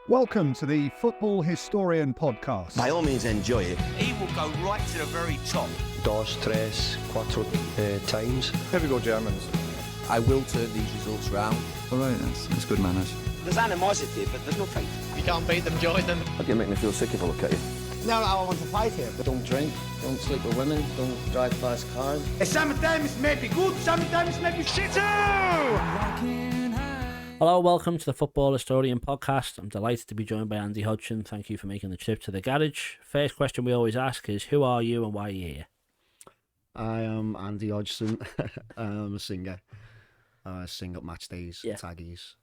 Welcome to the Football Historian Podcast. By all means, enjoy it. He will go right to the very top. Dos, tres, cuatro times. Here we go, Germans. I will turn these results round. All right, that's good manners. There's animosity, but there's no fight. You can't beat them, join them. You make me feel sick if I look at you. No, I want to fight here. Don't drink, don't sleep with women, don't drive fast cars. Sometimes it may be good, sometimes it may be shit. Hello, welcome to the Football Historian Podcast. I'm delighted to be joined by Andy Hodgson. Thank you for making the trip to the garage. First question we always ask is, who are you and why are you here? I am Andy Hodgson. I'm a singer. I sing at match days, taggies.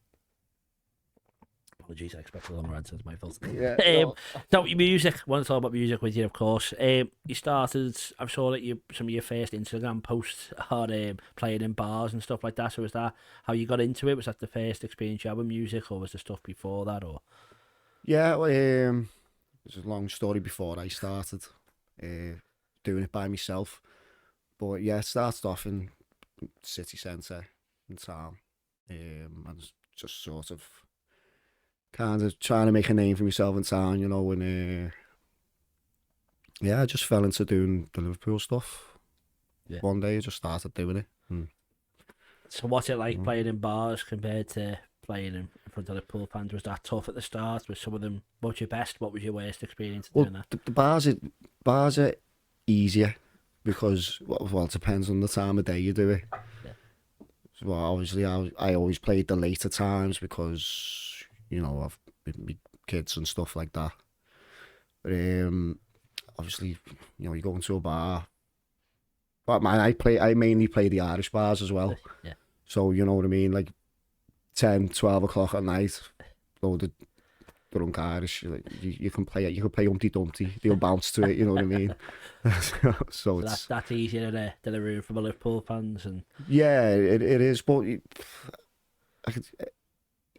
Apologies, I expected a longer answer. It's my fault. No, your music. I want to talk about music with you, of course. You started, I saw that some of your first Instagram posts are playing in bars and stuff like that. So was that how you got into it? Was that the first experience you had with music, or was there stuff before that? Or yeah, it's a long story before I started doing it by myself. But yeah, it started off in city centre in town. And just sort of kind of trying to make a name for myself in town, you know, and I just fell into doing the Liverpool stuff. Yeah. One day I just started doing it. So what's it like playing in bars compared to playing in front of Liverpool fans? Was that tough at the start? Was some of them, what was your best, what was your worst experience doing that? The bars are easier because, well, it depends on the time of day you do it. Yeah. So obviously I always played the later times because, you know, I've my kids and stuff like that. But obviously, you know, you go into a bar. But I mainly play the Irish bars as well. Yeah. So you know what I mean, like 10, 12 o'clock at night, loaded drunk Irish. You can play it. You can play Humpty Dumpty. They'll bounce to it. You know what I mean. so it's that's easier than a room for the Liverpool fans and. Yeah, it is. But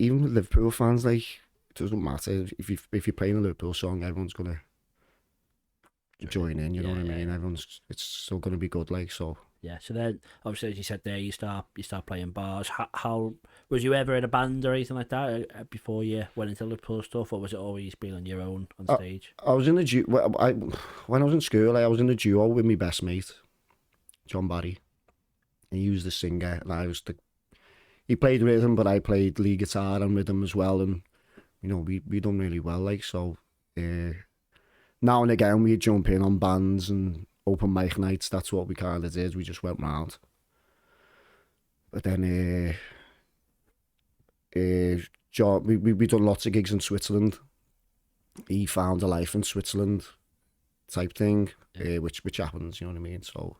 even with Liverpool fans, like, it doesn't matter if you're playing a Liverpool song, everyone's gonna join in. You know what I mean? It's still gonna be good, like so. Yeah. So then, obviously, as you said there, you start playing bars. How was you ever in a band or anything like that before you went into Liverpool stuff, or was it always being on your own on stage? I was in a duo. When I was in school, I was in a duo with my best mate, John Barry. And he was the singer, and I was the. He played rhythm, but I played lead guitar and rhythm as well, and you know we done really well, like so. Now and again we'd jump in on bands and open mic nights. That's what we kind of did. We just went round. But then John, we done lots of gigs in Switzerland. He found a life in Switzerland, type thing, which happens. You know what I mean? So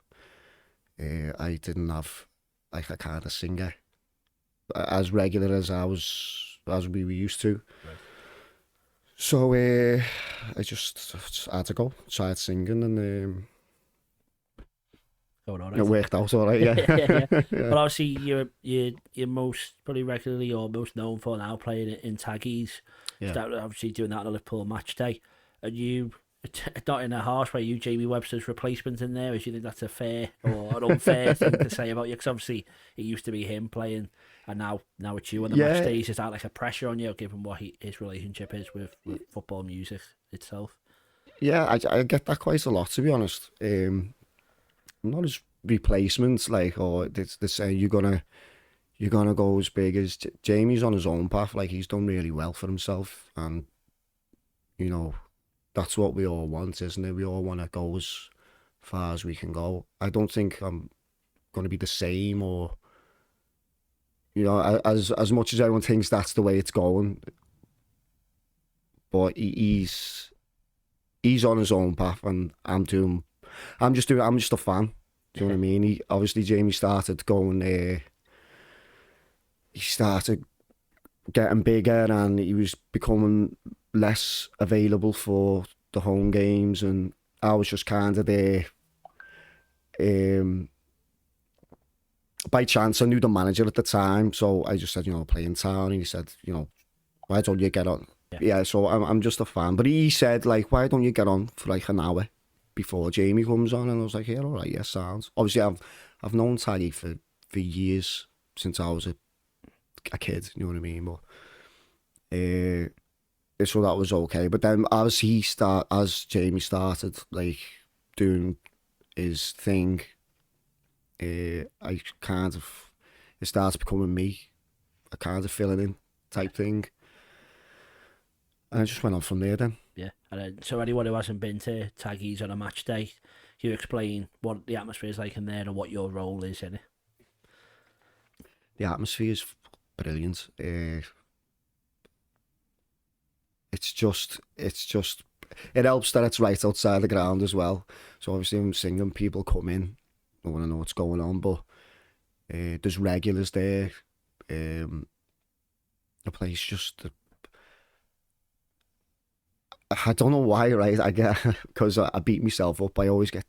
I didn't have like a kind of singer as regular as we were used to. Right. So I just had to go, tried singing, and it worked out all right. Yeah. Yeah. But obviously you're most probably regularly or most known for now playing in taggies. Yeah. Obviously doing that on a Liverpool match day. And you, not in a harsh way, you Jamie Webster's replacement in there. Do you think that's a fair or an unfair thing to say about you? Because obviously it used to be him playing, and now it's you on the match days. Is that like a pressure on you, given what his relationship is with football music itself? Yeah, I get that quite a lot, to be honest. Not as replacements, like, or they're saying you're gonna go as big as Jamie's on his own path. Like, he's done really well for himself, and you know. That's what we all want, isn't it? We all want to go as far as we can go. I don't think I'm going to be the same, or you know, as much as everyone thinks that's the way it's going. But he's on his own path, and I'm just a fan. Do you know what I mean? Obviously Jamie started going. He started getting bigger, and he was becoming less available for the home games, and I was just kind of there by chance. I knew the manager at the time, so I just said, you know, play in town, and he said, you know, why don't you get on? Yeah, so I'm just a fan. But he said, like, why don't you get on for like an hour before Jamie comes on? And I was like, yeah, all right, yeah, sounds. Obviously I've known Taggy for years, since I was a kid, you know what I mean? But so that was okay. But then as Jamie started like doing his thing, it started becoming me, a kind of filling in type thing. And I just went on from there then. Yeah, and then, so anyone who hasn't been to Taggies on a match day, you explain what the atmosphere is like in there and what your role is in it. The atmosphere is brilliant. It's just it helps that it's right outside the ground as well. So obviously I'm singing, people come in, I want to know what's going on, but there's regulars there. The place just, I don't know why, right? I get, because I beat myself up. I always get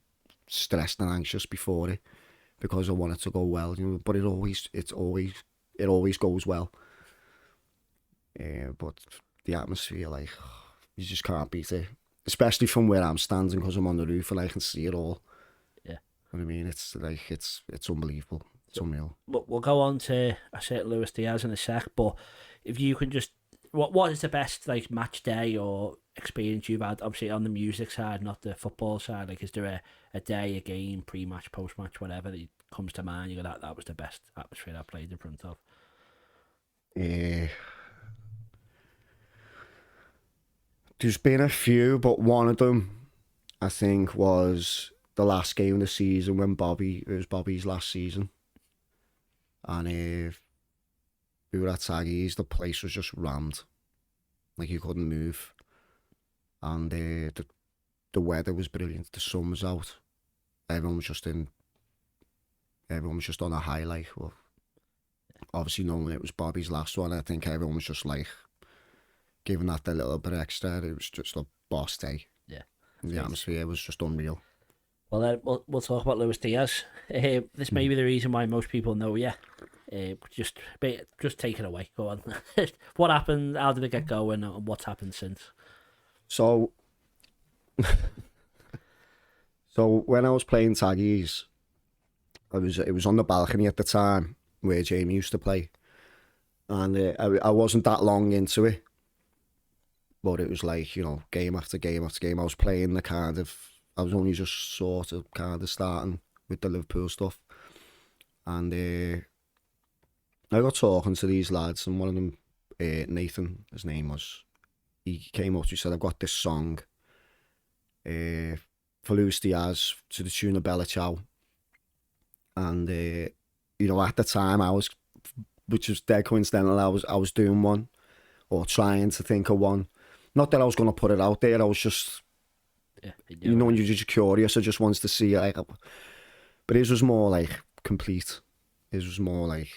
stressed and anxious before it because I want it to go well, you know. But it always goes well. But the atmosphere, like, you just can't beat it. Especially from where I'm standing, because I'm on the roof and I can see it all. Yeah. You know what I mean? It's like, it's unbelievable. It's unreal. We'll go on to, I said, Luis Diaz in a sec, but if you can just, what is the best like match day or experience you've had, obviously on the music side, not the football side? Like, is there a day, a game, pre-match, post-match, whatever that comes to mind? You go, that was the best atmosphere I played in front of. There's been a few, but one of them, I think, was the last game of the season when it was Bobby's last season. And we were at Taggies, the place was just rammed. Like, you couldn't move. And the weather was brilliant, the sun was out. Everyone was just on a highlight. Well, obviously knowing it was Bobby's last one, I think everyone was just like, giving that a little bit extra. It was just a boss day. Yeah. The atmosphere was just unreal. Well, we'll talk about Luis Diaz. This may be the reason why most people know you. Just take it away. Go on. What happened? How did it get going? And what's happened since? So when I was playing Taggies, it was on the balcony at the time where Jamie used to play, and I wasn't that long into it, but it was like, you know, game after game after game. I was playing I was only just sort of kind of starting with the Liverpool stuff, and I got talking to these lads, and one of them, Nathan, his name was, he came up to me and said, I've got this song for Luis Diaz to the tune of Bella Ciao. And, you know, at the time which was dead coincidental, I was doing one, or trying to think of one. Not that I was going to put it out there, I was just, you know, when you're just curious, I just wanted to see, like, but his was more like complete. His was more like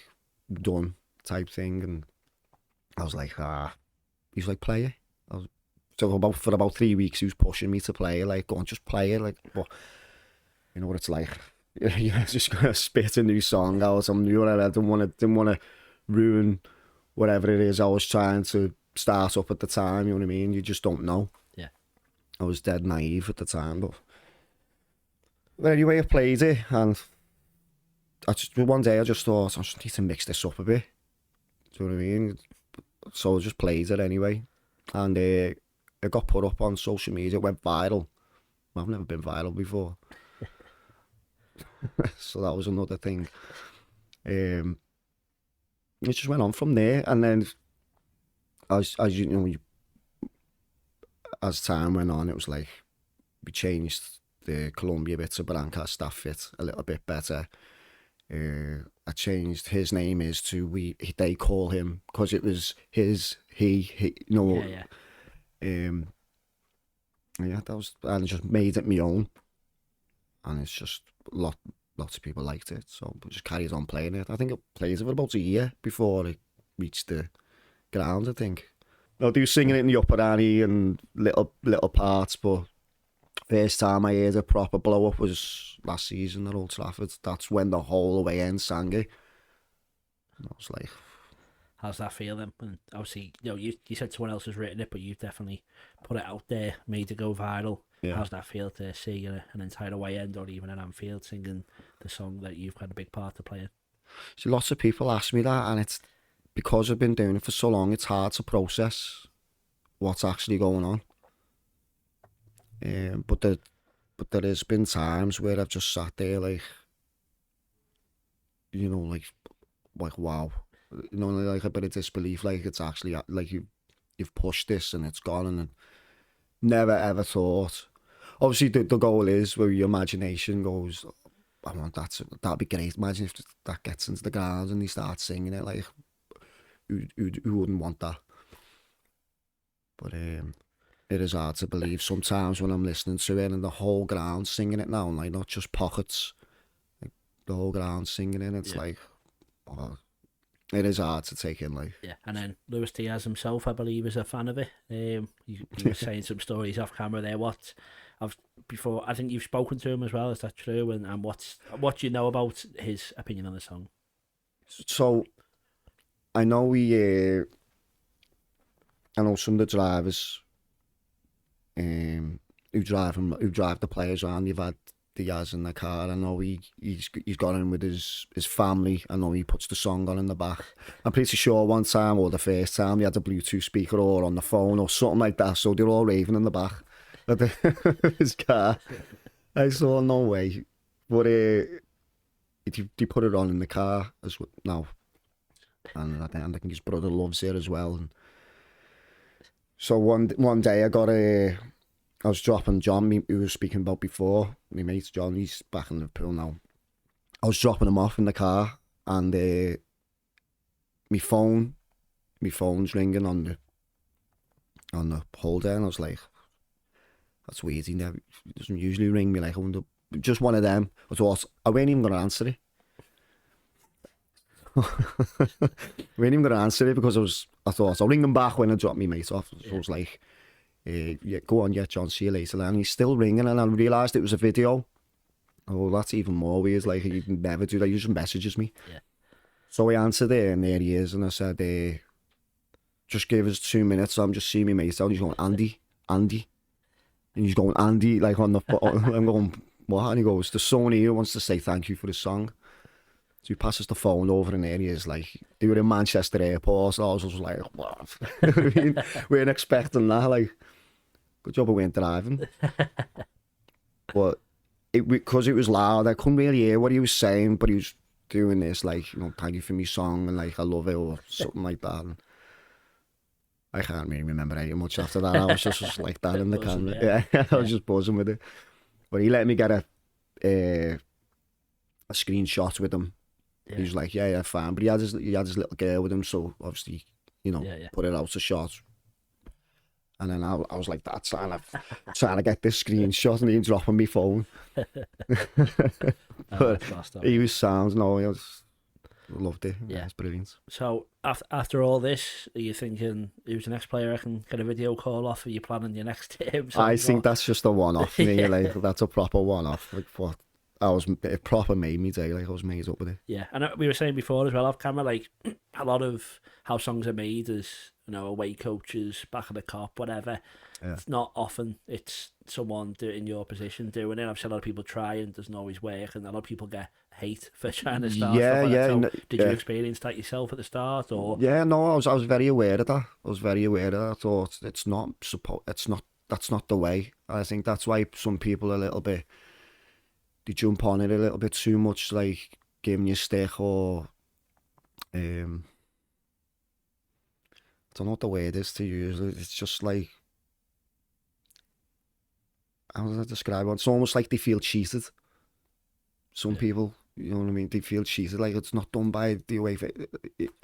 done type thing, and I was like, he's like, play it. For about 3 weeks he was pushing me to play it, like, go on, just play it, like, but you know what it's like. You're just gonna spit a new song out. I'm new, and I didn't want to ruin whatever it is I was trying to start up at the time. You know what I mean? You just don't know. Yeah. I was dead naive at the time, but anyway, I played it, and one day I just thought, I just need to mix this up a bit. Do you know what I mean? So I just played it anyway, and it got put up on social media. It went viral. I've never been viral before. So that was another thing. It just went on from there, and then as you know, as time went on, it was like we changed the Columbia bit to Branca staff fit a little bit better. I changed his name they call him, because it was he, you know. Yeah, that was, and I just made it my own, and it's just lots of people liked it, so we just carried on playing it. I think it played for about a year before it reached the ground, I think. I do singing it in the upper ante and little parts, but first time I heard a proper blow up was last season at Old Trafford. That's when the whole away end sang it. And I was like, how's that feel then? And obviously, you know, you said someone else has written it, but you've definitely put it out there, made it go viral. Yeah. How's that feel to see an entire away end, or even an Anfield, singing the song that you've had a big part to play in? See, lots of people ask me that, and it's because I've been doing it for so long, it's hard to process what's actually going on. But there has been times where I've just sat there like, you know, like wow, you know, like a bit of disbelief, like it's actually like you've pushed this and it's gone, and never ever thought. Obviously, the goal is where your imagination goes, I want that. That'd be great. Imagine if that gets into the ground and they start singing it. Like, who wouldn't want that? But it is hard to believe sometimes when I'm listening to it and the whole ground singing it now, like not just pockets, like the whole ground singing it. It's like, oh, it is hard to take in. Like, yeah. And then Luis Diaz himself, I believe, is a fan of it. You were saying some stories off camera there. Before, I think you've spoken to him as well. Is that true? And what do you know about his opinion on the song? So, I know I know some of the drivers, who drive the players around. You've had Diaz in the car. I know he's got in with his family. I know he puts the song on in the back. I'm pretty sure one time, or the first time, he had a Bluetooth speaker or on the phone or something like that. So they're all raving in the back of his car. I saw no way, but he put it on in the car as well now, and I think his brother loves it as well. And so one day I was dropping John, who was speaking about before, my mate John, he's back in Liverpool now. I was dropping him off in the car, and my phone's ringing on the holder, and I was like, that's weird, he doesn't usually ring me, like, I wonder, just one of them. I wasn't even going to answer it. I wasn't even going to answer it because I thought I'll ring him back when I drop my mate off. So I was like, yeah, go on, yeah, John, see you later. And he's still ringing, and I realised it was a video. Oh, that's even more weird. Like, he'd never do that. He just messages me. Yeah. So I answered it, and there he is, and I said, just give us 2 minutes. So I'm just seeing my mate out. He's going, Andy. And he's going, Andy, like on the phone. I'm going, what? And he goes, the son here wants to say thank you for the song. So he passes the phone over, and there he is. Like, they were in Manchester Airport, so I was just like, what? I mean, we weren't expecting that. Like, good job I weren't driving. But because it was loud, I couldn't really hear what he was saying, but he was doing this, like, you know, thank you for me song, and like, I love it, or something like that. And I can't really remember any much after that. I was just like that in the camera. Yeah, I was just buzzing with it. But he let me get a screenshot with him. Yeah. He was like, yeah, fine. But he had his little girl with him, so obviously, you know, put it out to shot. And then I was like, that's trying to get this screenshot, and he dropping my phone. But he was sound. No, I loved it. Yeah, it's brilliant. So after all this, are you thinking, who's the next player I can get a video call off? Are you planning your next game? I think that's just a one-off. Me, like, that's a proper one-off. Like, what? It proper made me day. Like, I was made up with it. Yeah, and we were saying before as well off camera, like, a lot of how songs are made is, you know, away coaches, back of the cop, whatever. Yeah. It's not often it's someone in your position doing it. I've seen a lot of people try, and it doesn't always work, and a lot of people get hate for trying to start. So did you experience that yourself at the start, or? Yeah, no, I was very aware of that. I thought that's not the way. I think that's why some people are a little bit, they jump on it a little bit too much, like giving you stick, or I don't know what the word is to use. It's just like, how do I describe it? It's almost like they feel cheated. Some people, you know what I mean? They feel cheated, like it's not done by the way.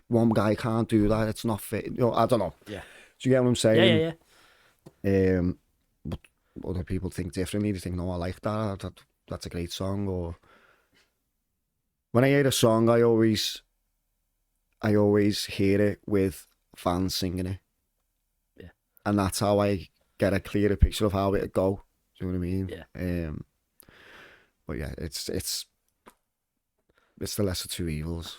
One guy can't do that. It's not fit. You know, I don't know. Yeah. Do you get what I'm saying? Yeah. But other people think differently. They think, no, I like that. That's a great song. Or when I hear a song, I always hear it with fans singing it. Yeah. And that's how I get a clearer picture of how it'd go. Do you know what I mean? Yeah. But yeah, it's the lesser two evils.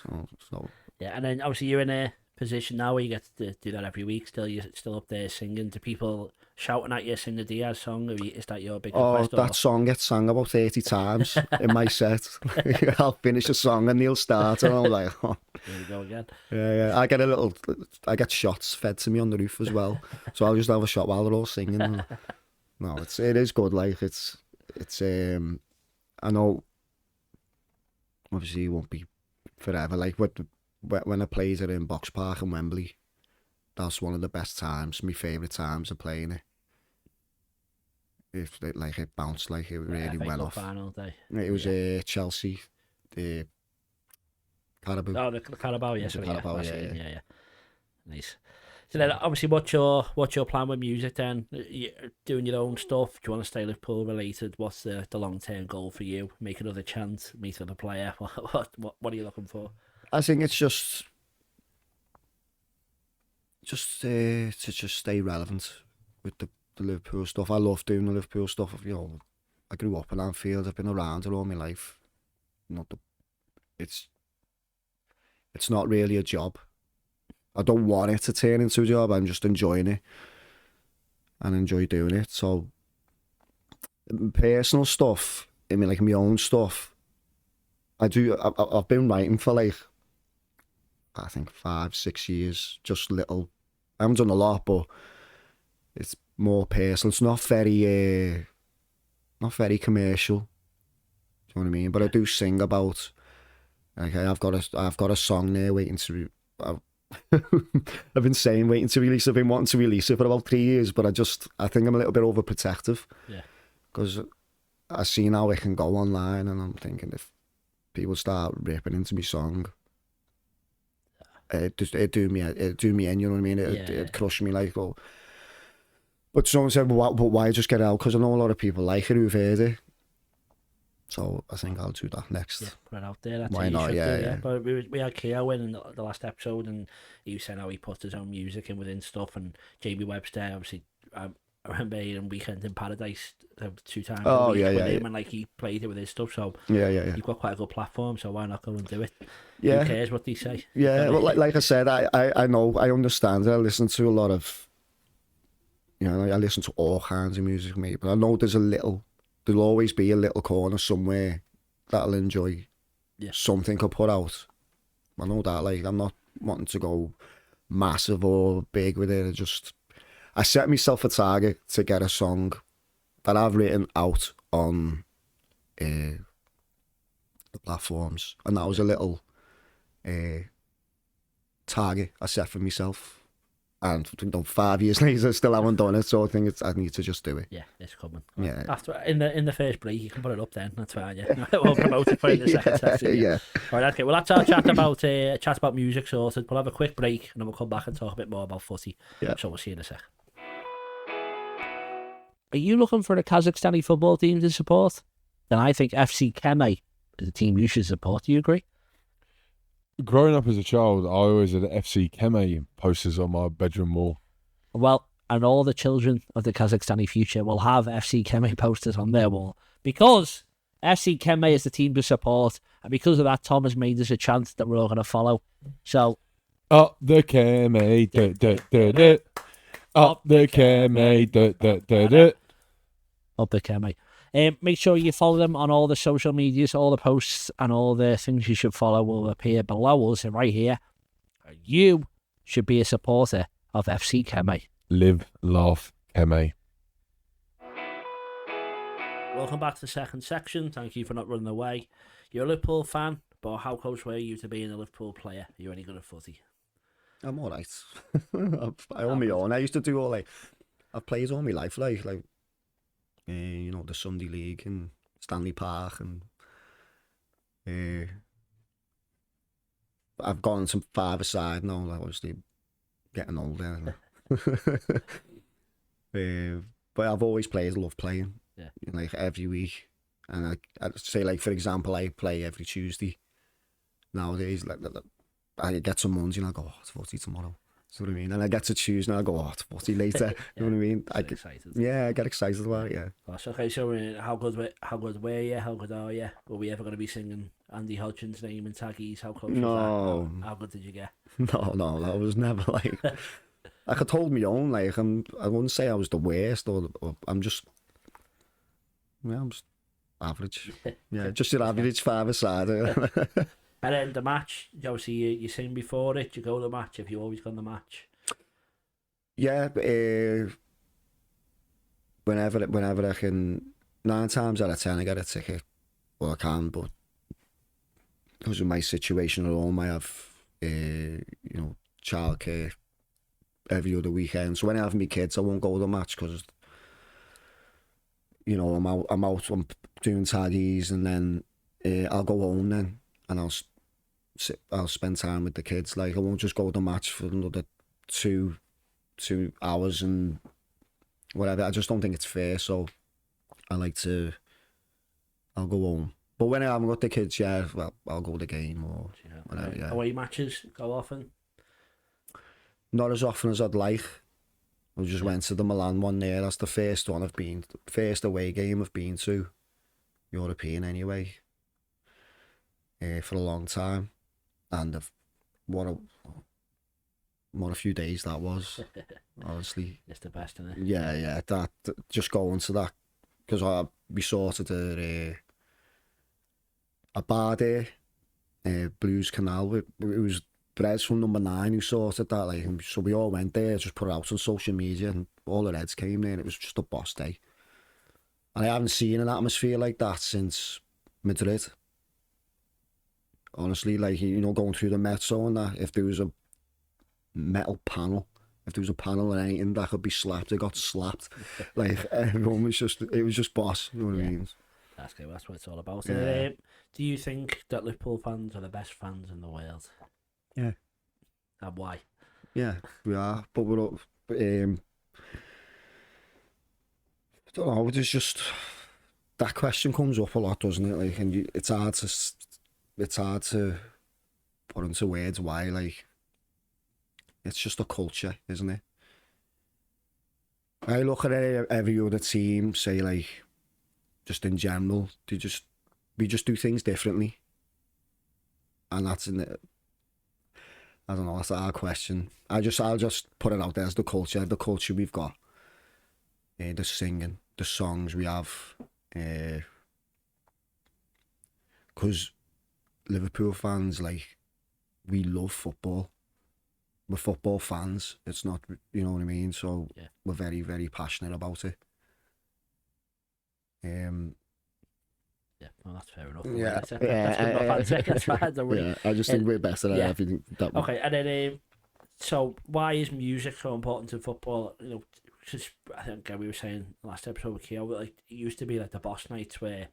So. Yeah, and then obviously you're in a position now where you get to do that every week? You're still up there singing? Do people shouting at you, sing the Diaz song? Or is that your big request? That song gets sung about 30 times in my set. I'll finish a song and he'll start, and I'm like, oh. There we go again. Yeah. I get shots fed to me on the roof as well, so I'll just have a shot while they're all singing. No, it is good. Like it's I know. Obviously, it won't be forever. Like when I played it in Box Park in Wembley, that's one of the best times, my favourite times of playing it. It bounced, like it really went off. Final day. It was Chelsea, the Carabao. Oh, the Carabao, yes. The Carabao, yeah. Nice. So then, obviously, what's your plan with music then? You doing your own stuff? Do you want to stay Liverpool related? What's the long-term goal for you? Make another chant, meet another player? What are you looking for? I think it's just to stay relevant with the Liverpool stuff. I love doing the Liverpool stuff. I grew up in Anfield. I've been around it all my life. It's not really a job. I don't want it to turn into a job. I'm just enjoying it and enjoy doing it. So personal stuff, I mean, like my own stuff, I've been writing for like, I think 5-6 years, just little. I haven't done a lot, but it's more personal. It's not very commercial. Do you know what I mean? But I do sing about. Okay, I've got a song there waiting to. I've been saying waiting to release. I've been wanting to release it for about 3 years, but I think I'm a little bit overprotective. Yeah. Because I've seen how it can go online, and I'm thinking if people start ripping into my song, it'd do me in. You know what I mean? It'd crush me like. Well, but someone said, but why just get it out? Because I know a lot of people like it who've heard it. So I think I'll do that next. Yeah, put it out there. That's why not? Yeah. But we had Keogh in the last episode, and he was saying how he put his own music in within stuff. And Jamie Webster, obviously, I remember hearing Weekend in Paradise 2 times a week with him, and like he played it with his stuff. So you've got quite a good platform. So why not go and do it? Yeah. Who cares what they say? Yeah. Well, like I said, I know, I understand. I listen to a lot of, I listen to all kinds of music, mate. But I know there'll always be a little corner somewhere that'll enjoy something I put out. I know that, like, I'm not wanting to go massive or big with it. I set myself a target to get a song that I've written out on the platforms, and that was a little target I set for myself. And 5 years later, I still haven't done it, so I think I need to just do it. Yeah, it's coming. Yeah. After in the first break, you can put it up then. That's fine. Yeah, we'll promote it for you in the second section. Yeah. All right. Okay. Well, that's our chat about music sorted. We'll have a quick break, and then we'll come back and talk a bit more about footy. Yeah. So we'll see you in a sec. Are you looking for a Kazakhstani football team to support? Then I think FC Keme is a team you should support. Do you agree? Growing up as a child, I always had FC Keme posters on my bedroom wall. Well, and all the children of the Kazakhstani future will have FC Keme posters on their wall, because FC Keme is the team to support, and because of that, Tom has made us a chant that we're all going to follow. So, up the Keme, up the Keme, up the Keme. Make sure you follow them on all the social medias. All the posts and all the things you should follow will appear below us right here. You should be a supporter of FC Keme. Live, laugh, Keme. Welcome back to the second section. Thank you for not running away. You're a Liverpool fan, but how close were you to being a Liverpool player? Are you any good at footy? I'm all right. I own my own. I used to do I've played all my life, like the Sunday League and Stanley Park, and I've gone some five-a-side now, like obviously getting older. But I've always played, love playing, like every week. And I'd say, like, for example, I play every Tuesday nowadays. Like I get some Monday and I go, it's footy tomorrow. See what I mean? And I get to Tuesday and I go, it's footy later. You know what I mean? I get excited. Yeah, I get excited about it. Yeah. That's okay. So how good were you? How good are you? Were we ever going to be singing Andy Hodgson's name in taggies? How close No. was that? How good did you get? No, that was never like. I could hold my own. Like I wouldn't say I was the worst, or I'm just. Yeah, I'm just average. Yeah, just your average five-a-side. And then the match, obviously you sing before it, you go to the match, have you always gone to the match? Yeah, whenever I can, 9 times out of 10 I get a ticket. Well, I can, but because of my situation at home, I have, childcare every other weekend. So when I have my kids, I won't go to the match because, I'm out, I'm doing taggies, and then I'll go home then, and I'll spend time with the kids. Like, I won't just go to the match for another 2 hours and whatever. I just don't think it's fair, so I'll go home. But when I haven't got the kids, yeah, well, I'll go to the game or whatever, yeah. Away matches go often? Not as often as I'd like. I just went to the Milan one there. That's the first away game I've been to, European anyway, for a long time. And what a few days that was, honestly. It's the best, isn't it? Yeah, that just going to that, because we sorted a bar there, Blues Canal. It was Brez from number 9 who sorted that, like, so we all went there, just put it out on social media, and all the Reds came there, and it was just a boss day. And I haven't seen an atmosphere like that since Madrid. Honestly, like, going through the Metro and that, if there was a metal panel, if there was a panel or anything that could be slapped, it got slapped. Like, everyone was just boss, you know what I mean? That's good, that's what it's all about. Yeah. Do you think that Liverpool fans are the best fans in the world? Yeah. And why? Yeah, we are, but we're up. I don't know. There's just that question comes up a lot, doesn't it? Like, and it's hard to put into words why. Like, it's just a culture, isn't it? I look at every other team, say, like, just in general, we just do things differently, and that's in it. I don't know, that's a hard question. I'll just put it out there as the culture we've got. The singing, the songs we have. Because Liverpool fans, like, we love football. We're football fans. It's not, you know what I mean? So yeah, we're very, very passionate about it. Yeah, well, that's fair enough. Yeah, I just think we're better at everything. Okay, and then so why is music so important in football? Because I think we were saying last episode with Keo, like, it used to be like the boss nights where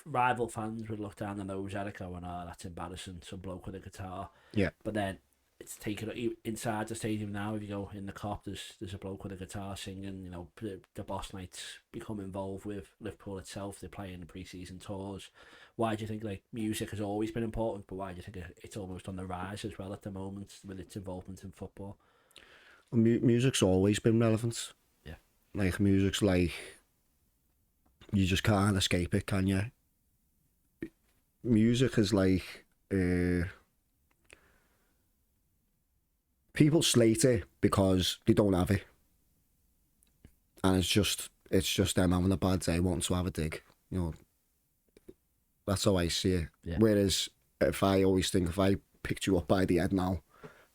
rival fans would look down the nose at it going, "Oh, that's embarrassing, some bloke with a guitar." Yeah, but then it's taken inside the stadium now. If you go in the cop, there's a bloke with a guitar singing. The boss nights become involved with Liverpool itself. They're playing the pre-season tours. Why do you think, like, music has always been important, but why do you think it's almost on the rise as well at the moment with its involvement in football? Well, music's always been relevant. Yeah, like, music's like, you just can't escape it, can you? Music is like, people slate it because they don't have it, and it's just them having a bad day, wanting to have a dig. That's how I see it. Yeah. Whereas if I picked you up by the head now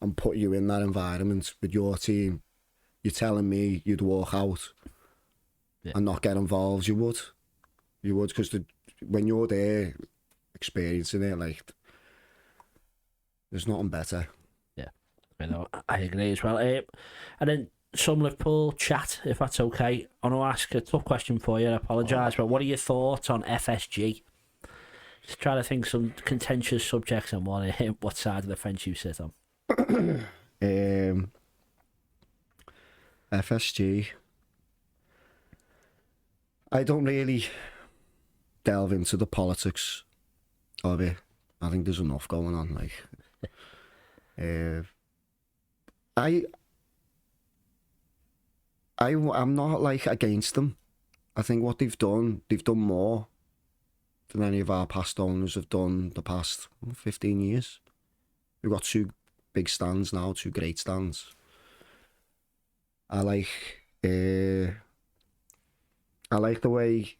and put you in that environment with your team, you're telling me you'd walk out and not get involved. You would, because when you're there experiencing it, like, there's nothing better. I agree as well. And then some Liverpool chat, if that's okay. I want to ask a tough question for you. I apologise, but what are your thoughts on FSG? Just trying to think some contentious subjects and what side of the fence you sit on. FSG. I don't really delve into the politics of it. I think there's enough going on. Like, I'm not, like, against them. I think what they've done more than any of our past owners have done the past 15 years. We've got 2 big stands now, 2 great stands. I like the way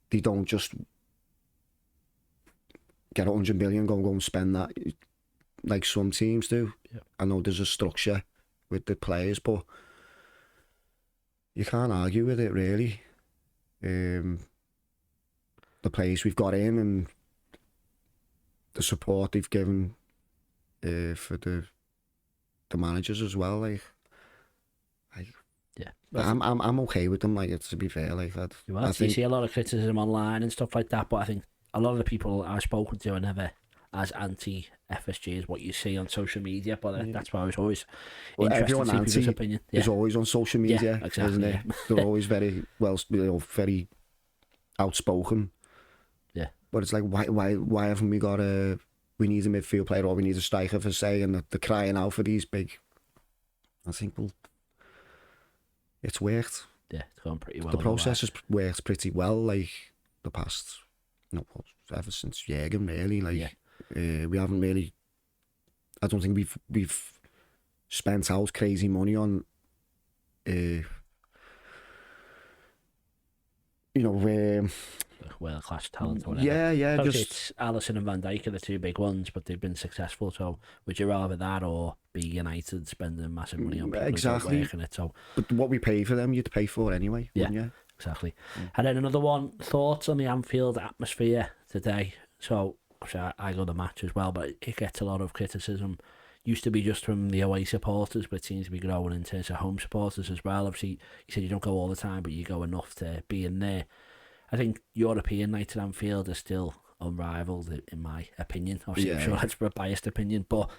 they don't just get 100 million, go and spend that like some teams do. Yeah. I know there's a structure with the players, but you can't argue with it really. The players we've got in and the support they've given for the managers as well. Like yeah, I'm okay with them. Like, to be fair, like that. You see a lot of criticism online and stuff like that, but I think a lot of the people I've spoken to are never as anti-FSG as what you see on social media. But that's why I was always interested to see people's opinion. Is always on social media, exactly, isn't it? They're always very very outspoken. Yeah, but it's like why haven't we got we need a midfield player or we need a striker for say, and they're crying out for these big. I think it's worked. Yeah, it's gone pretty well. The process has worked pretty well. Like the past, ever since Jürgen really. Like we haven't really. I don't think we've spent out crazy money on. World-class talent or whatever. Yeah. Obviously, it's Alisson and Van Dijk are the 2 big ones, but they've been successful. So would you rather that or be United spending massive money on people exactly working it? So, but what we pay for them, you'd pay for anyway. Yeah, exactly. And then another one, thoughts on the Anfield atmosphere today. So I go to the match as well, but it gets a lot of criticism. Used to be just from the away supporters, but it seems to be growing in terms of home supporters as well. Obviously, you said you don't go all the time, but you go enough to be in there. I think European nights at Anfield are still unrivaled, in my opinion. Obviously, I'm sure that's a biased opinion, but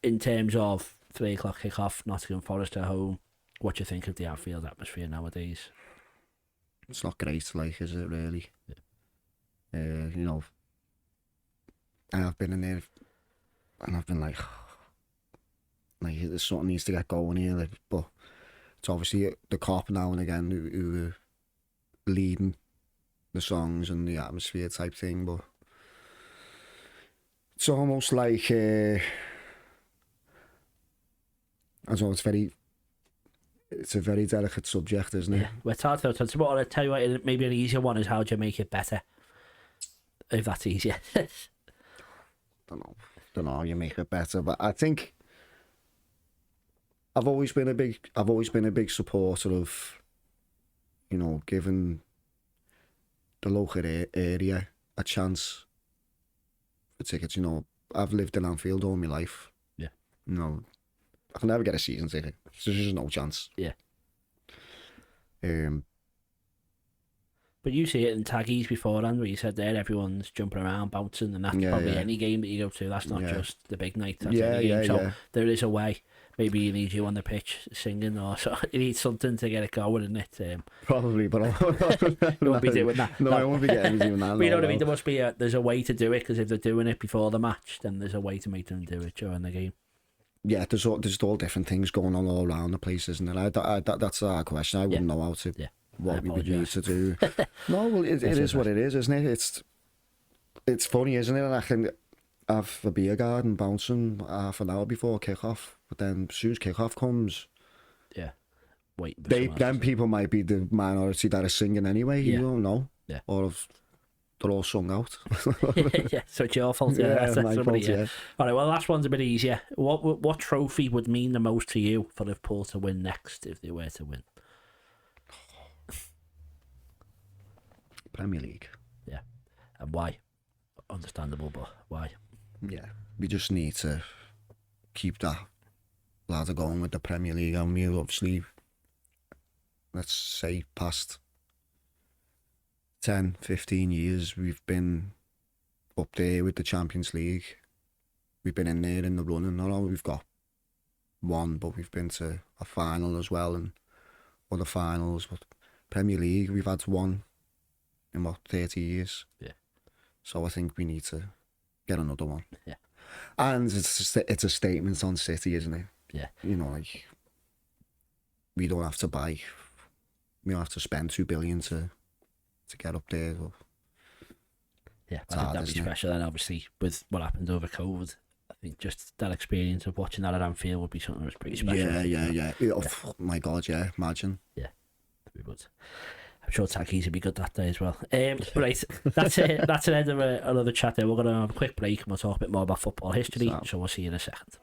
in terms of 3 o'clock kick-off, Nottingham Forest at home, what do you think of the Anfield atmosphere nowadays? It's not great, like, is it really? Yeah. I've been in there and I've been like there's something needs to get going here, like, but it's obviously the cop now and again who are leading the songs and the atmosphere type thing, but it's almost like I don't know, it's a very delicate subject, isn't it? Yeah, well, it's hard to talk about. I'll tell you what, maybe an easier one is how do you make it better, if that's easier. don't know how you make it better, but I think I've always been a big supporter of, giving the local area a chance for tickets. I've lived in Anfield all my life. Yeah. I can never get a season ticket. There's just no chance. Yeah. But you see it in Taggies beforehand, where you said there everyone's jumping around, bouncing, and that's probably any game that you go to. That's not just the big night. That's any game. So there is a way. Maybe you need you on the pitch singing, or so you need something to get it going, isn't it? Probably, but you won't be doing that. No, I won't be getting doing that. But you know what I mean? There must be there's a way to do it, because if they're doing it before the match, then there's a way to make them do it during the game. Yeah, there's all different things going on all around the place, isn't it? That's a question. I wouldn't know how to. Yeah. What we would need to do. No, well, it is what it is, isn't it? It's funny, isn't it? And I can have a beer garden bouncing half an hour before kick-off, but then as soon as kick-off comes, wait. Then people might be the minority that are singing anyway. You don't know, or if they're all sung out. Yeah, so it's your fault. That's my fault. Yeah. All right. Well, the last one's a bit easier. What trophy would mean the most to you for Liverpool to win next, if they were to win? Premier League. Yeah. And why? Understandable, but why? Yeah, we just need to keep that ladder going with the Premier League. And we obviously, let's say, past 10, 15 years, we've been up there with the Champions League. We've been in there in the running. Not only we've got one, but we've been to a final as well and other finals. But Premier League, we've had one in 30 years. Yeah. So I think we need to get another one. Yeah. And it's a statement on City, isn't it? Yeah. Like, we don't have to spend $2 billion to get up there. Yeah, It's I think hard, that'd be isn't it? special. And obviously, with what happened over COVID, I think just that experience of watching that at Anfield would be something that was pretty special. Yeah. Oh my God, yeah. Imagine. Yeah, we would. I'm sure Tackies would be good that day as well. Right, that's it. That's the end of another chat there. We're going to have a quick break and we'll talk a bit more about football history. So we'll see you in a second.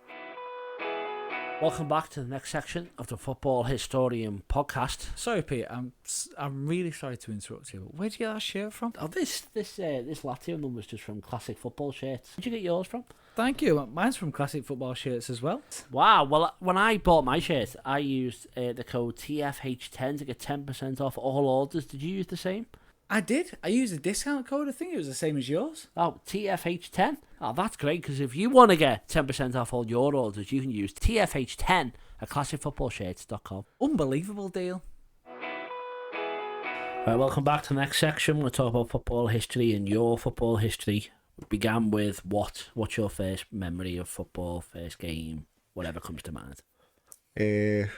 Welcome back to the next section of the Football Historian podcast. Sorry, Pete. I'm really sorry to interrupt you. But where'd you get that shirt from? Oh, this Lazio number's just from Classic Football Shirts. Where'd you get yours from? Thank you. Mine's from Classic Football Shirts as well. Wow. Well, when I bought my shirt, I used the code TFH10 to get 10% off all orders. Did you use the same? I did. I used a discount code. I think it was the same as yours. Oh, TFH10? Oh, that's great, because if you want to get 10% off all your orders, you can use TFH10 at classicfootballshirts.com. Unbelievable deal. Right, welcome back to the next section. We'll talk about football history and your football history. We began with what's your first memory of football, first game, whatever comes to mind? See,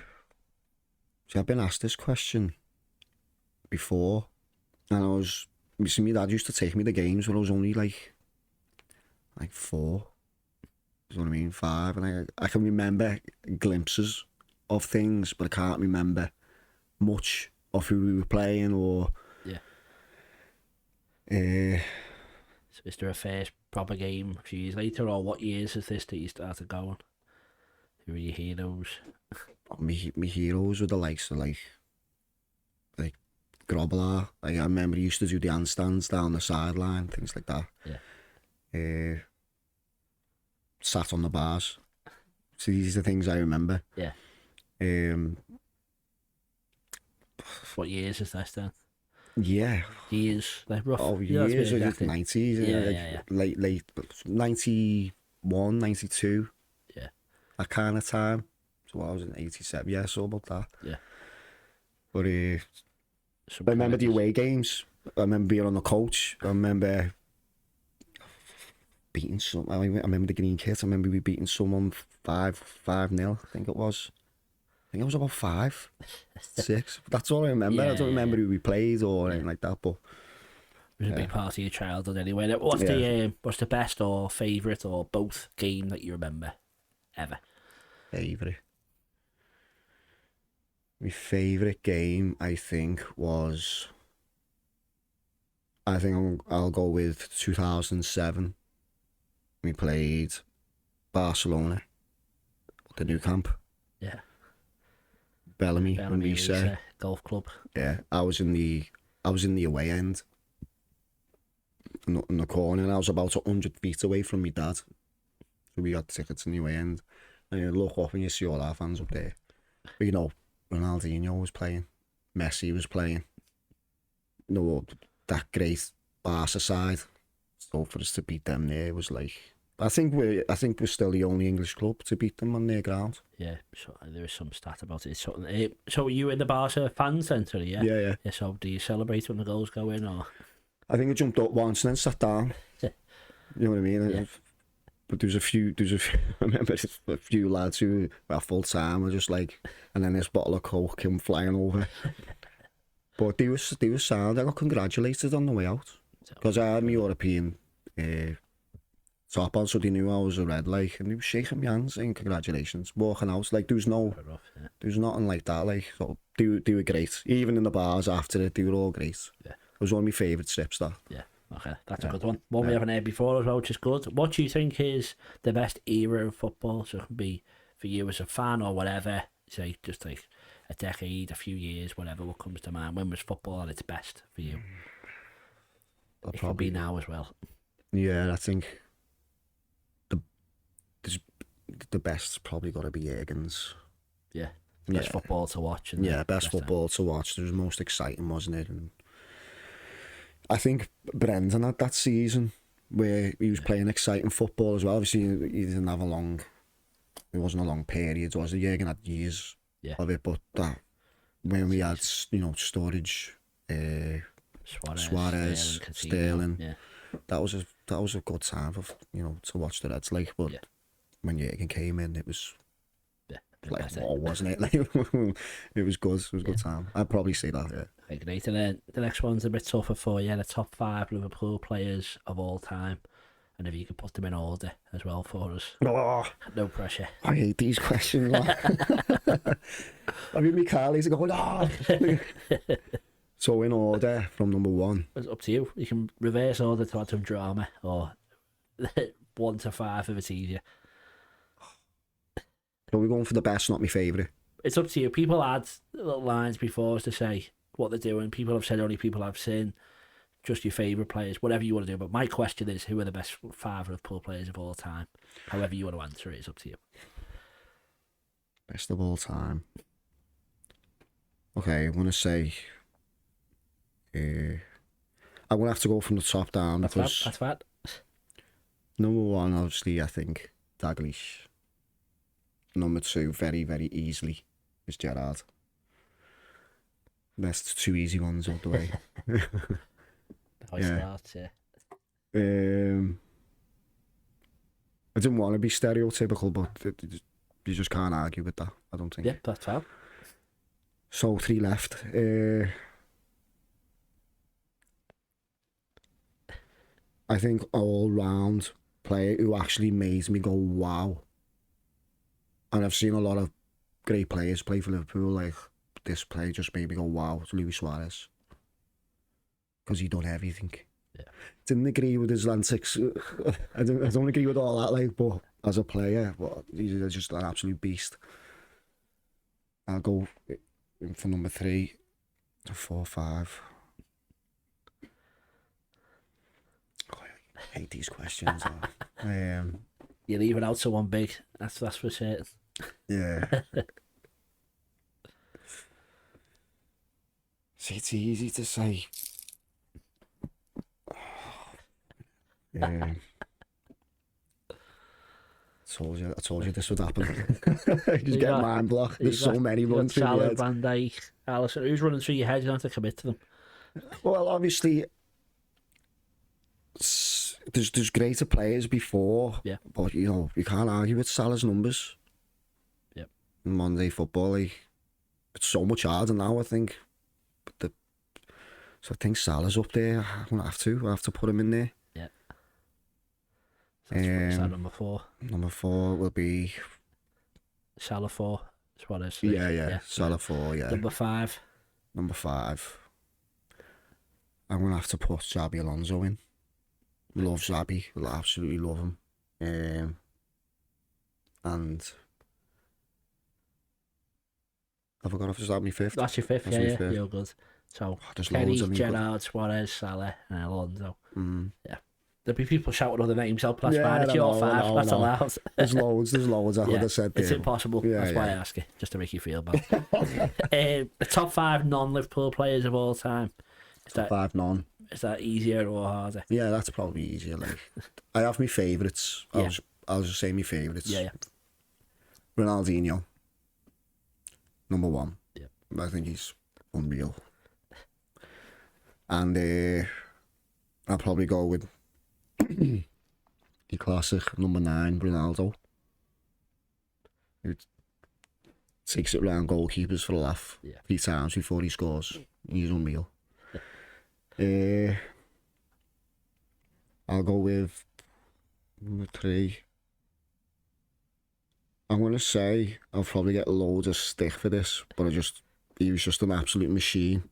I've been asked this question before, and my dad used to take me to games when I was only like 4. You know what I mean? 5, and I can remember glimpses of things, but I can't remember much of who we were playing or. Yeah. So is there a first proper game a few years later, or what years is this that you started going? Who are your heroes? My heroes were the likes of like Grobbelaar. I remember he used to do the handstands down the sideline, things like that. Yeah. Sat on the bars. So these are the things I remember. Yeah. What years is this then? Yeah. Years, like rough. Oh, Yeah, years, like exactly. 90s. Yeah. Late 91, 92. Yeah. That kind of time. So I was in 87. Yeah, so about that. Yeah. But I remember the away games. I remember being on the coach. I remember beating some. I remember the green kit. I remember we beating someone 5-0. I think it was. I think it was about 5, 6. That's all I remember. I don't remember who we played or anything like that. But it was a big part of your childhood anyway. What's the best or favourite or both game that you remember ever? Favourite. My favourite game, I think, was. I'll go with 2007. We played Barcelona, the new camp. Yeah. Bellamy when we said golf club. Yeah, I was in the away end, in the corner, and I was about 100 feet away from my dad. So we got tickets in the away end, and you look up and you see all our fans up there. But Ronaldinho was playing, Messi was playing. That great Barca side. So for us to beat them there was like. I think we're still the only English club to beat them on their ground. Yeah, so there is some stat about it. So were you in the Barca fan centre? Yeah. Yeah. So do you celebrate when the goals go in, or? I think I jumped up once and then sat down. You know what I mean? Yeah. But there's a few. I remember a few lads who were full time were just like, and then this bottle of Coke came flying over. But they were sound. I got congratulated on the way out because I had my European. Top on, so they knew I was a red, like, and they were shaking my hands saying congratulations, walking out, like, there was nothing like that, like, so they were great, even in the bars after it, they were all great. Yeah. It was one of my favourite trips, that. Yeah, okay, that's a good one. One we haven't heard before as well, which is good. What do you think is the best era of football? So it can be for you as a fan or whatever, say, just like a decade, a few years, whatever, what comes to mind. When was football at its best for you? It could be now as well. Yeah, I think the best's probably got to be Jurgen's. Yeah, best football to watch. Best football to watch. It was most exciting, wasn't it? And I think Brendan had that season where he was playing exciting football as well. Obviously, he didn't have it wasn't a long period, was it? Jurgen had years of it, but that when we had, Sturridge, Suarez, Sterling, that was a good time for to watch the Reds, like, but. When Jurgen came in, it was like, wasn't it? Like, it was good. It was a good time. I'd probably say that. Okay, great. And then the next one's a bit tougher for you. The top 5 Liverpool players of all time. And if you could put them in order as well for us. Oh, No pressure. I hate these questions. I mean, me Carly's going, oh. So in order from number 1. It's up to you. You can reverse order to add some drama, or 1 to 5 if it's easier. So we're going for the best, not my favourite. It's up to you. People add little lines before us to say what they're doing. People have said only people I've seen. Just your favourite players, whatever you want to do. But my question is, who are the best 5 Liverpool players of all time? However you want to answer it, it's up to you. Best of all time. Okay, I'm going to say... I'm going to have to go from the top down. That's fine. Number 1, obviously, I think, Dalglish. Number 2, very, very easily, is Gerrard. Best 2 easy ones out the way. Yeah. I didn't want to be stereotypical, but you just can't argue with that, I don't think. Yeah, that's fine. So 3 left. I think all-round player who actually made me go, wow. And I've seen a lot of great players play for Liverpool, like this player just made me go, wow, it's Luis Diaz. Because he done everything. Yeah. Didn't agree with his antics. I don't agree with all that, like, but as a player, he's just an absolute beast. I'll go for number 3 to 4, 5. Oh, I hate these questions. You're leaving out someone big. That's for certain. Yeah. See, it's easy to say. Yeah. I told you this would happen. Just get mind blocked. There's so many runs through your head. Van Dijk, Alisson. Who's running through your head? You don't have to commit to them. Well, obviously, there's greater players before. Yeah. But you can't argue with Salah's numbers. Yep. In Monday football, like, it's so much harder now, I think. So I think Salah's up there. I'm gonna have to put him in there. Yeah. That's number 4. Number 4 will be Salah 4. That's what it is. Yeah. Salah 4. Yeah. Number 5. I'm gonna have to put Xabi Alonso in. Love Xabi. Absolutely love him. And I forgot if it's my 5th. That's your 5th. Yeah. 5th. You're good. So Kenny, Gerrard, Suarez, Salah, and Alonso. Yeah. There'll be people shouting other names out, but that's fine. It's your 5. That's allowed. There's loads. I would have said it's impossible. Yeah, that's why I ask you, just to make you feel bad. The top 5 non-Liverpool players of all time. Top 5 non. Is that easier or harder? Yeah, that's probably easier. Like, I have my favourites. I'll just say my favourites. Yeah. Ronaldinho. Number 1. Yeah. I think he's unreal. And I'll probably go with the classic number 9, Ronaldo. He takes it round goalkeepers for a laugh 3 times before he scores. He's unreal. I'll go with number 3. I'm going to say I'll probably get loads of stick for this, but he was just an absolute machine.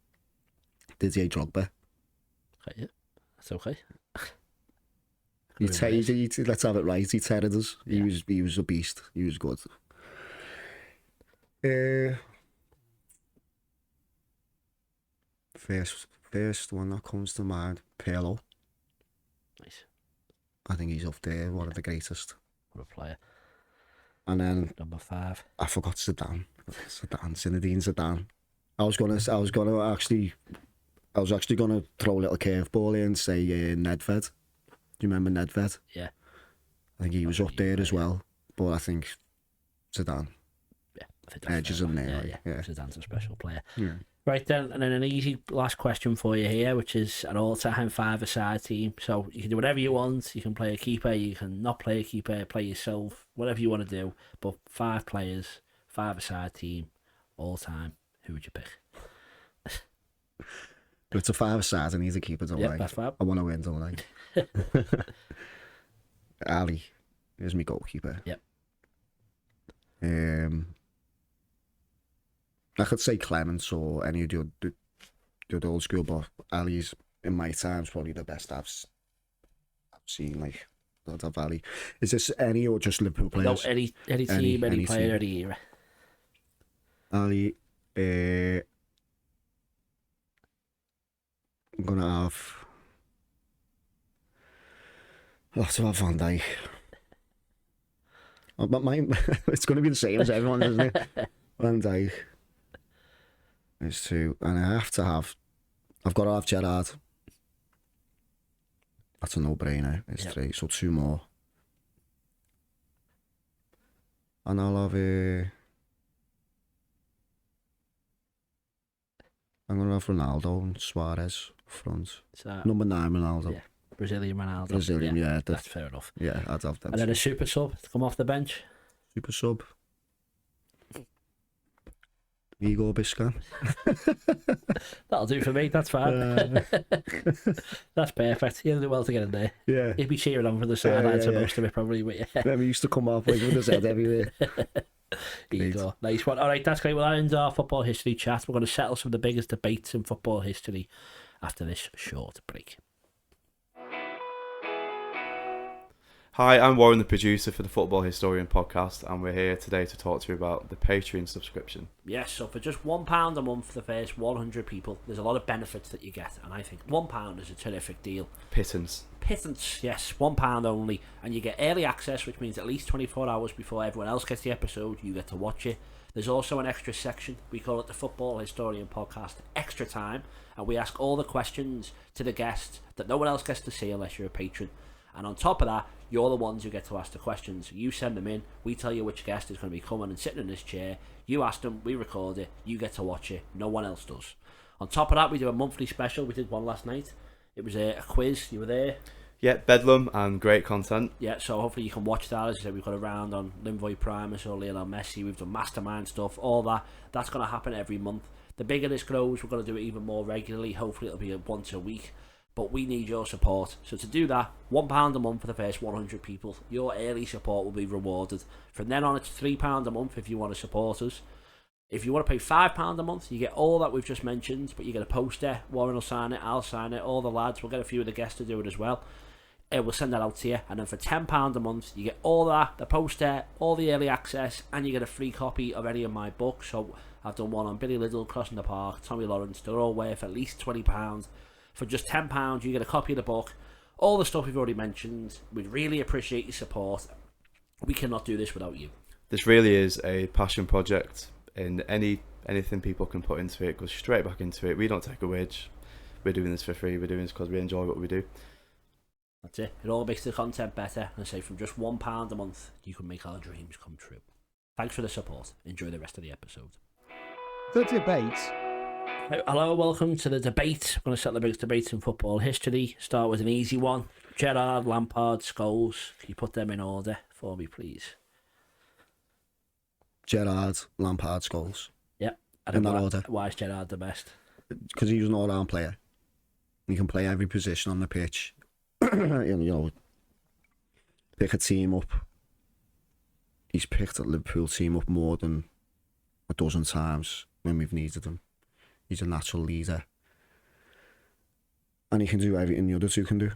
Didier Drogba. Okay, yeah. That's okay. Let's have it right. He teared us. Yeah. He was a beast. He was good. First one that comes to mind, Pirlo. Nice. I think he's up there, one of the greatest. What a player. And then number 5. I forgot Zinedine Zidane. I was actually gonna throw a little curveball in and say Nedved. Do you remember Nedved? Yeah. I think he was up there as well, but I think Zidane. Yeah, I think that's edges in there. Yeah. Zidane's a special player. Yeah. Right then, and then an easy last question for you here, which is an all-time 5-a-side team. So you can do whatever you want. You can play a keeper, you can not play a keeper, play yourself, whatever you want to do. But 5 players, 5-a-side team, all time. Who would you pick? But it's a 5-a-side. I need to keep it, don't I? That's fab. I want to win, don't I? Ali is my goalkeeper. Yep. I could say Clements or any of the old school, but Ali's in my time is probably the best I've seen. Like, I'd have Ali. Is this any or just Liverpool players? No, any team, any player, team. any era. Ali, I'm gonna have. To have Van Dijk. But it's going to be the same as everyone, isn't it? Van Dijk is 2, and I've got to have Gerrard. That's a no-brainer. It's 3, so 2 more. And I'll have I'm going to have Ronaldo and Suarez front. Number 9, Ronaldo. Yeah. Brazilian Ronaldo. Brazilian, yeah. That's fair enough. Yeah, I'd have them. And then a super sub to come off the bench. Super sub. Igor Biscan. That'll do for me. That's fine. That's perfect. You'll do well to get in there. Yeah. He'd be cheering on from the sidelines for most of it, probably. But yeah. Remember, he used to come off like with his head everywhere. Igor. Nice one. All right, that's great. Well, that ends our football history chat. We're going to settle some of the biggest debates in football history after this short break. Hi, I'm Warren, the producer for the Football Historian podcast, and we're here today to talk to you about the Patreon subscription. Yes, so for just £1 a month for the first 100 people, there's a lot of benefits that you get, and I think £1 is a terrific deal. Pittance, yes, £1 only, and you get early access, which means at least 24 hours before everyone else gets the episode, you get to watch it. There's also an extra section, we call it the Football Historian Podcast Extra Time, and we ask all the questions to the guests that no one else gets to see unless you're a patron. And on top of that, you're the ones who get to ask the questions. You send them in, we tell you which guest is going to be coming and sitting in this chair. You ask them, we record it, you get to watch it, no one else does. On top of that, we do a monthly special. We did one last night. It was a quiz, you were there. Yeah, bedlam and great content. Yeah, so hopefully you can watch that. As I said, we've got a round on Linvoy Primus or Lionel Messi. We've done mastermind stuff, all that. That's going to happen every month. The bigger this grows, we're going to do it even more regularly. Hopefully it'll be once a week. But we need your support. So to do that, £1 a month for the first 100 people. Your early support will be rewarded. From then on, it's £3 a month if you want to support us. If you want to pay £5 a month, you get all that we've just mentioned, but you get a poster. Warren will sign it, I'll sign it, all the lads. We'll get a few of the guests to do it as well. We'll send that out to you. And then for £10 a month, you get all that, the poster, all the early access, and you get a free copy of any of my books. So I've done one on Billy Liddell, Crossing the Park, Tommy Lawrence. They're all worth at least £20. For just £10, you get a copy of the book, all the stuff we've already mentioned. We'd really appreciate your support. We cannot do this without you. This really is a passion project, and anything people can put into it goes straight back into it. We don't take a wage. We're doing this for free. We're doing this because we enjoy what we do. That's it. It all makes the content better. And I say from just £1 a month, you can make our dreams come true. Thanks for the support. Enjoy the rest of the episode. The debate. Hello, welcome to the debate. We're going to set the biggest debates in football history. Start with an easy one. Gerrard, Lampard, Scholes. Can you put them in order for me, please? Gerrard, Lampard, Scholes. Yep. In that order. Why is Gerrard the best? Because he's an all-round player. He can play every position on the pitch. You know, pick a team up. He's picked a Liverpool team up more than a dozen times when we've needed him. He's a natural leader. And he can do everything the other two can do.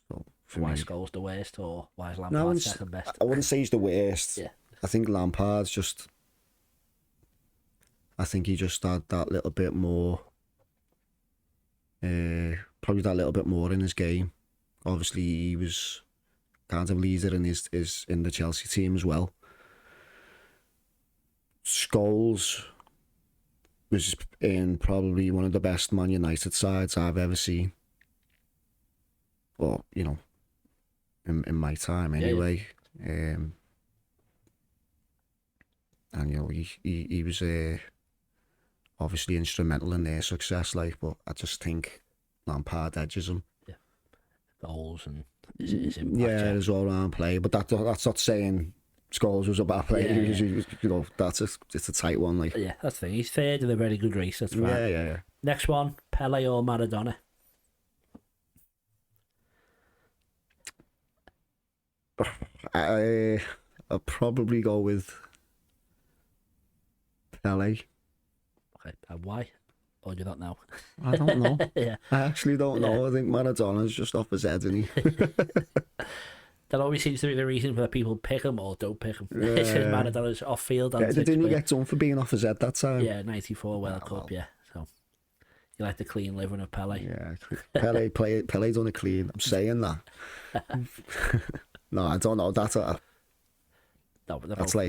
So, why is Scholes the worst, or why is Lampard second best? I wouldn't say he's the worst. Yeah. I think Lampard's just... I think he just had that little bit more... probably that little bit more in his game. Obviously, he was kind of leader in in the Chelsea team as well. Scholes was in probably one of the best Man United sides I've ever seen. Or, you know, in my time anyway. Yeah. And, you know, he was obviously instrumental in their success, like, but I just think Lampard edges him. Yeah. Goals and his impact. Yeah, his all-round play, but that's not saying Scholes was a bad player. Yeah. You know, it's a tight one. Like, yeah, that's the thing. He's third in a very good race. That's right. Yeah. Next one, Pele or Maradona? I'll probably go with Pele. Okay, and why? Or do you not know? I don't know. Yeah. I actually don't know. I think Maradona's just off his head, isn't he? That always seems to be the reason for people pick him or don't pick him. It's Maradona's off field. Didn't he get done for being off his head that time? Yeah, 94 World Cup, yeah. So you like the clean living of Pele? Yeah, Pele done it clean. I'm saying that. No, I don't know. That's like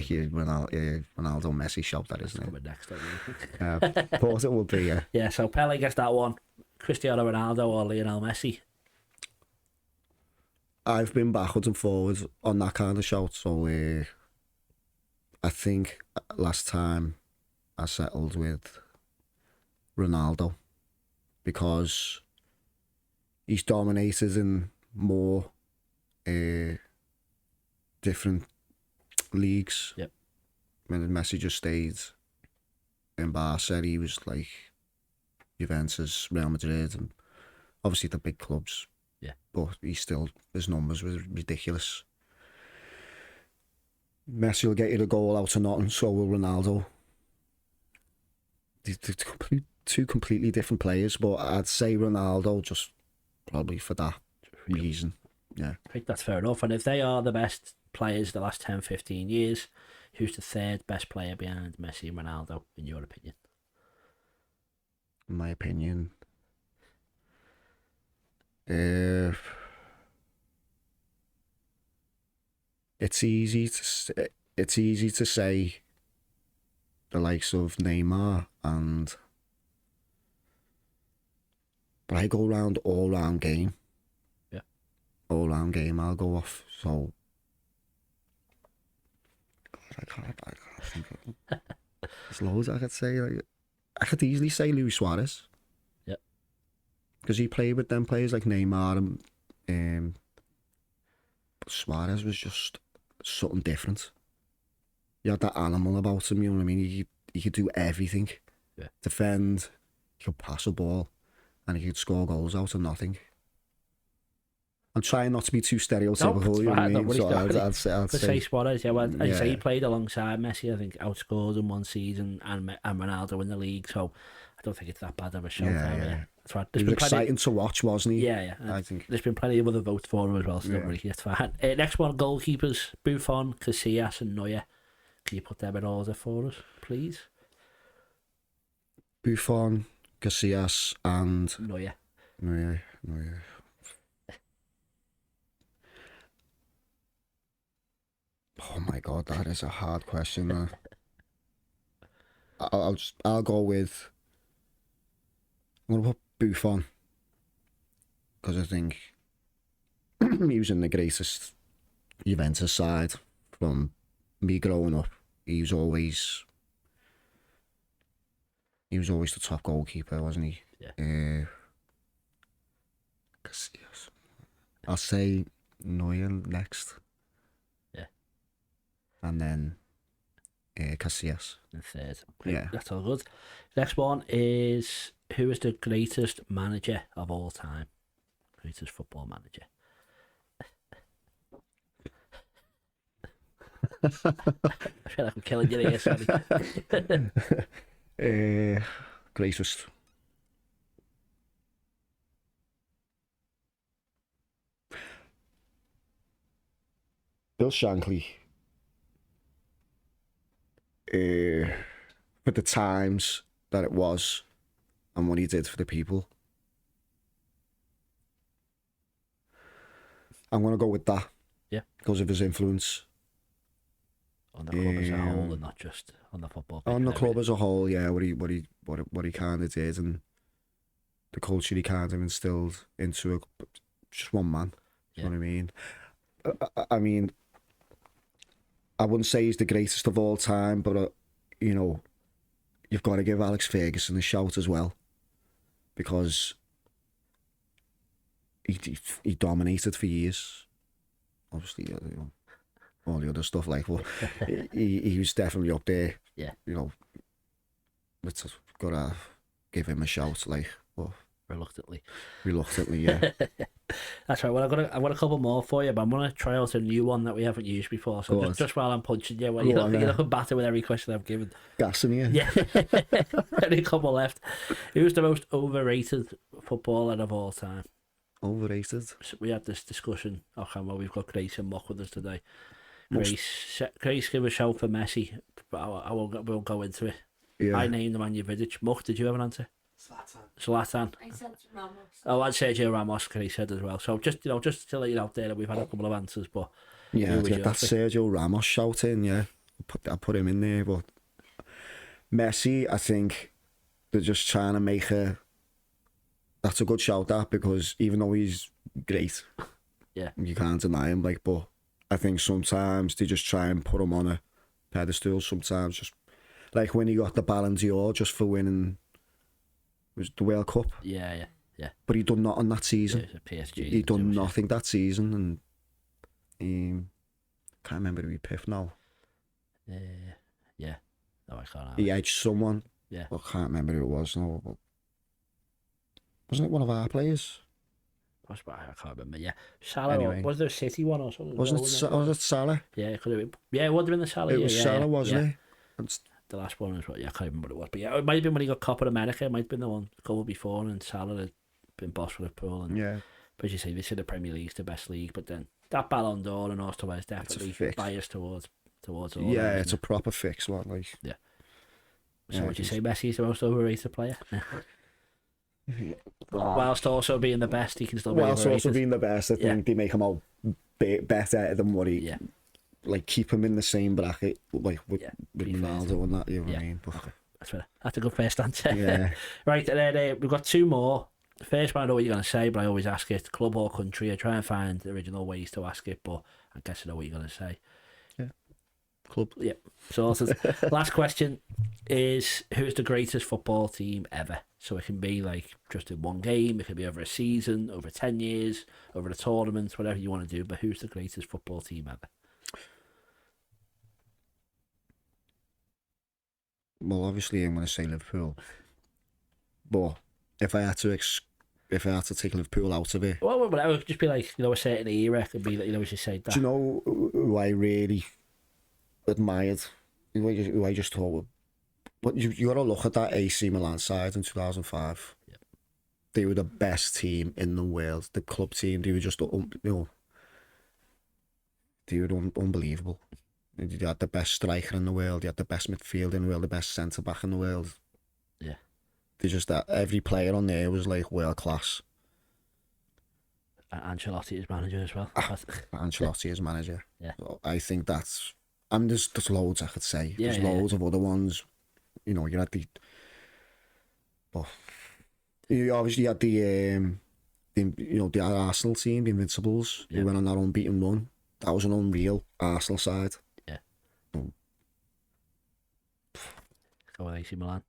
your Ronaldo Messi shout, that isn't it? Coming next, don't you? Thought it would be, yeah. Yeah, so Pele gets that one. Cristiano Ronaldo or Lionel Messi? I've been backwards and forwards on that kind of shout, so I think last time I settled with Ronaldo because he's dominated in more different leagues. Yep. When Messi just stayed in Barca, he was like Juventus, Real Madrid, and obviously the big clubs. Yeah. But his numbers were ridiculous. Messi will get you the goal out of nothing, so will Ronaldo. They're two completely different players, but I'd say Ronaldo just probably for that reason. Yeah. I think that's fair enough. And if they are the best players the last 10, 15 years, who's the third best player behind Messi and Ronaldo, in your opinion? In my opinion, it's easy to say the likes of Neymar, but I go round all round game. Yeah. All round game I'll go off. So I can't think of there's loads I could say. Like, I could easily say Luis Suarez. Yeah. Because he played with them players like Neymar and but Suarez was just something different. He had that animal about him, you know what I mean? He could do everything. Yeah. Defend, he could pass a ball, and he could score goals out of nothing. I'm trying not to be too stereotypical, you know what I mean? So I'd say Suarez, yeah. Well, I'd say he played alongside Messi. I think outscored him one season, and Ronaldo in the league. So I don't think it's that bad of a show. Yeah. That's right. He was exciting to watch, wasn't he? Yeah. I think there's been plenty of other votes for him as well. So don't worry, it's fine. Next one, goalkeepers: Buffon, Casillas, and Neuer. Can you put them in order for us, please? Buffon, Casillas, and Neuer. Oh my God, that is a hard question. I'll go with. I'm gonna put Buffon because I think he was in the greatest Juventus side from me growing up. He was always the top goalkeeper, wasn't he? Yeah. Casillas. I'll say Neuer next. Yeah. And then Casillas. And third. Okay, yeah. That's all good. Next one is, who is the greatest manager of all time? Greatest football manager. I feel like I'm killing you here, sorry. Greatest. Bill Shankly. For the times that it was and what he did for the people. I'm going to go with that. Yeah. Because of his influence. On the club as a whole and not just on the football pitch. On the club as a whole, yeah, what he kind of did and the culture he kind of instilled into just one man. You know what I mean? I mean, I wouldn't say he's the greatest of all time, but you've got to give Alex Ferguson a shout as well, because he dominated for years. Obviously, all the other stuff he was definitely up there. Yeah. Let's gotta give him a shout. but reluctantly. Yeah. That's right. Well, I've got a couple more for you, but I'm going to try out a new one that we haven't used before. So just while I'm punching you, you're looking batter with every question I've given. Gassing you. Yeah. Only a couple left. Who's the most overrated footballer of all time? Overrated? So we had this discussion. We've got Grace and Muck with us today. Grace gave a shout for Messi, but I won't go into it. Yeah. I named the man Vidic. Muck, did you have an answer? Zlatan. I said Ramos. Oh, I'd Sergio Ramos, he said as well. So just to let you know out there that we've had a couple of answers, but yeah, to get that Sergio Ramos shout in, yeah, I put him in there. But Messi, I think they're just trying to make that's a good shout that, because even though he's great, yeah, you can't deny him. Like, but I think sometimes they just try and put him on a pedestal. Sometimes just like when he got the Ballon d'Or just for winning. Was the World Cup? Yeah. But he done nothing that season. Yeah, PSG. He done nothing that season, and can't remember who he piffed now. Yeah. No, I can't. He edged someone. Yeah. I can't remember who it was now. But wasn't it one of our players? I can't remember. Yeah, Salah. Anyway. Was there a City one or something? Was it Salah? Yeah, it could have been. Yeah, it would have been the Salah. It was Salah, wasn't it? The last one as well. Yeah, I can't remember what it was, but yeah, it might have been when he got Copa America. It might have been the one a couple before, and Salah had been boss for Liverpool. And yeah, but as you say, this is the Premier League's the best league. But then that Ballon d'Or and also is definitely biased towards all. Yeah, it's a proper fix one. Like, yeah. So would you say Messi is the most overrated player? Whilst also being the best, he can still be overrated. Whilst also being the best, I think they make him out better than what he. Yeah. Like, keep him in the same bracket, like with Ronaldo and that. You know what I mean? But, okay. That's a good first answer. Yeah. Right, and then we've got two more. The first one I know what you're going to say, but I always ask it: club or country. I try and find original ways to ask it, but I guess I know what you're going to say. Yeah. Club. Yeah. Sorted. Last question is: who's the greatest football team ever? So it can be like just in one game, it can be over a season, over 10 years, over a tournament, whatever you want to do. But who's the greatest football team ever? Well, obviously, I'm going to say Liverpool. But if I had to take Liverpool out of it, well, it would just be like, a certain era. It could be like, as you say. That. Do you know who I really admired? Who I just thought, but you got to look at that AC Milan side in 2005. Yep. They were the best team in the world. The club team, they were just, they were unbelievable. They had the best striker in the world. They had the best midfield in the world. The best centre back in the world. Yeah. They just every player on there was like world class. Ancelotti is manager as well. Ancelotti is manager. Yeah. So I think that's. And there's loads I could say. Yeah, there's loads of other ones. You know, you had the. Well, you obviously had the Arsenal team, the Invincibles. Who went on that unbeaten run. That was an unreal Arsenal side. Go with AC Milan.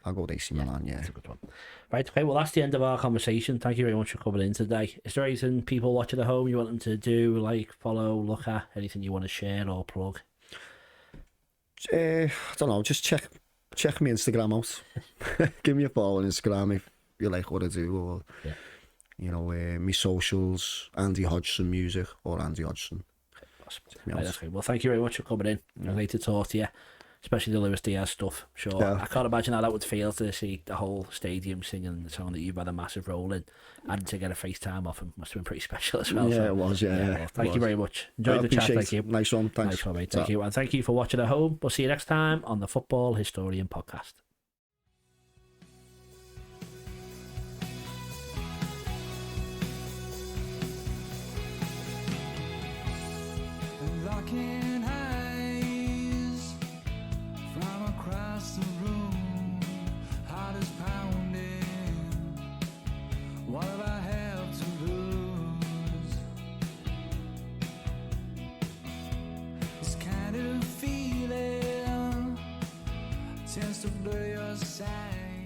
I'll go with AC Milan, yeah. That's a good one. Right, okay, well, that's the end of our conversation. Thank you very much for coming in today. Is there anything people watching at home you want them to do, like, follow, look at, anything you want to share or plug? I don't know, just check my Instagram out. Give me a follow on Instagram if you like what I do, or, my socials, Andy Hodgson Music, or Andy Hodgson. Okay, right, that's great. Well, thank you very much for coming in. I'd like to talk to you. Especially the Luis Diaz stuff. Sure, yeah. I can't imagine how that would feel to see the whole stadium singing the song that you've had a massive role in, and to get a FaceTime off him must have been pretty special as well. Yeah, so, it was. Yeah. Well, thank you very much. Enjoyed the chat. Thank you. Nice one. Thanks. Nice one, mate. Thank you, and thank you for watching at home. We'll see you next time on the Football Historian Podcast. What have I have to lose? This kind of feeling tends to blur your sight.